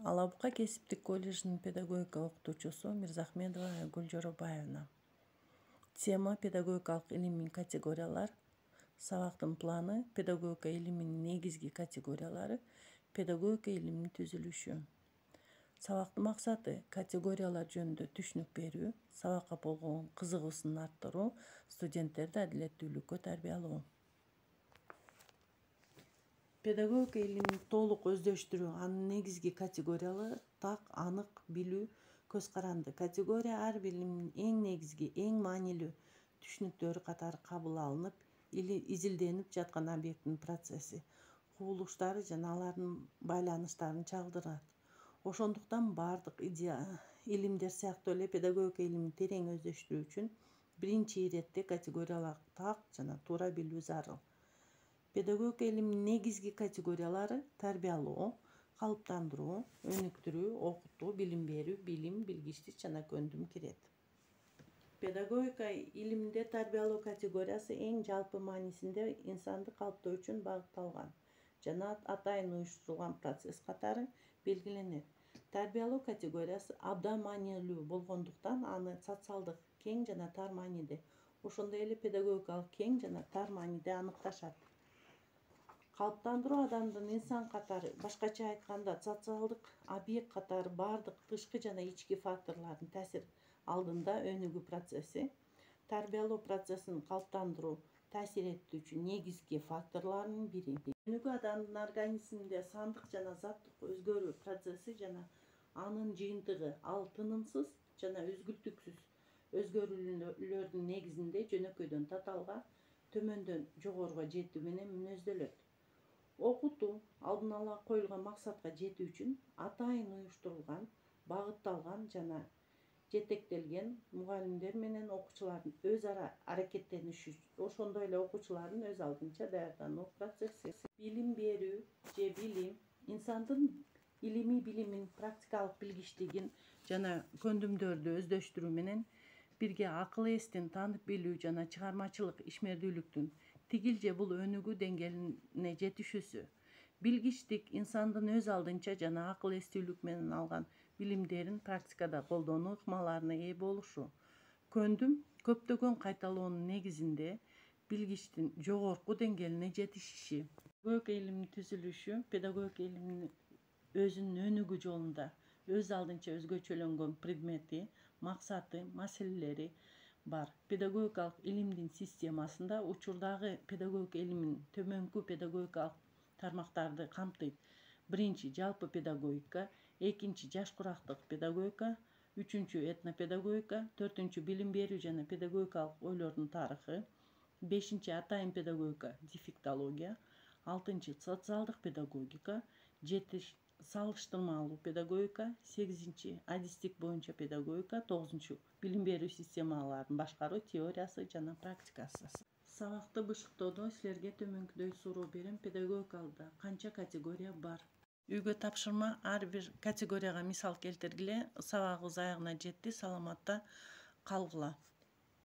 Алабука кесиптик колледжинин педагогика окутуучусу Мирзахмедова Айгүл Жоробаевна. Тема педагогикалык илимий категориялар, сабактын планы, педагогика илиминин негизги категориялары, педагогика илиминин түзүлүшү. Сабактын максаты категориялар жөнүндө түшүнүк берүү, сабакка болгон кызыгуусун арттыруу, студенттерди адилеттүүлүккө тарбиялоо. Педагогика илимин толук өздөштүрүү, анын негизги категориялары так, анык билүү, көз каранды. Категория ар бир илимдин эң негизги, эң маанилүү түшүнүктөрү катары кабыл алынып, изилденип жаткан объекттин процесси, кубулуштары жана алардын байланыштарын чагылдырат. Ошондуктан бардык илимдер сыяктуу эле педагогика илимин терең өздөштүрүү үчүн биринчи иретте категорияларды так жана туура билүү зарыл. Педагогика илиминин негизги категориялары тарбиялоо, калыптандыруу, өнүктүрүү, окутуу, билим берүү, билим, билгичтик жана көндүм кирет. Педагогика илиминде тарбиялоо категориясы эң жалпы маанисинде инсанды калыптоо үчүн багытталган жана атайын уюштурулган процесс катары белгиленет. Тарбиялоо категориясы абдан маанилүү болгондуктан аны социалдык кең жана тар мааниде, ошондой эле педагогикалык кең жана тар мааниде аныкташат. Калыптандыруу адамдын инсан катары, башкача айтканда, социалдык объект катары бардык тышкы жана ички факторлордун таасир алдында өнүгүү процесси. Тарбиялоо процессин калыптандыруу таасир этүүчү негизги факторлордун бири. Өнүгүү адамдын организминде сандык жана заттык өзгөрүү процесси жана анын жыйынтыгы. Ал тынымсыз жана үзгүлтүксүз өзгөрүүлөрдүн негизинде жөнөкөйдөн татаалга, төмөндөн жогоруга жетүү менен мүнөздөлөт. Окутуу алдын ала коюлган максатка жетүү үчүн атайын уюштурулган, багытталган жана жетектелген мугалимдер менен окуучулардын өз ара аракеттениши, ошондой эле окуучулардын өз алдынча даярдануу процесси. Билим берүү же билим инсандын илимий билимин, практикалык билгичтигин жана көндүмдөрдү өздөштүрүү менен бирге акыл эстин таанып билүү жана чыгармачылык ишмердүүлүктүн тигил же бул өнүгүү деңгээлине жетишүүсү. Билгичтик инсандын өз алдынча жана акыл эстүүлүк менен алган билимдерин практикада колдонуу ыкмаларына ээ болушу. Көндүм көптөгөн кайталоонун негизинде билгичтин жогорку деңгээлине жетишиши. Педагогика илиминин түзүлүшү педагогика илиминин өзүнүн өнүгүү жолунда өз алдынча өзгөчөлөнгөн предмети, максаты, маселелери бар. Педагогикалык илимдин системасында учурдагы педагогика илиминин төмөнкү педагогикалык тармактарды камтыйт. Биринчи жалпы педагогика, экинчи жаш курактык педагогика, үчүнчү этнопедагогика, төртүнчү билим берүү жана педагогикалык ойлордун тарыхы, бешинчи атайын педагогика, дефектология, алтынчы социалдык педагогика, жетинчи салыштырмалуу педагогика, сегизинчи адистик боюнча педагогика, тогузунчу билим берүү системаларын башкаруу теориясы жана практикасы. Сабакты бышыктоодо силерге төмөнкүдөй суроо берем: педагогикада канча категория бар? Үйгө тапшырма ар бир категорияга мисал келтиргиле, сабагыбыз аягына жетти, саламатта калгыла.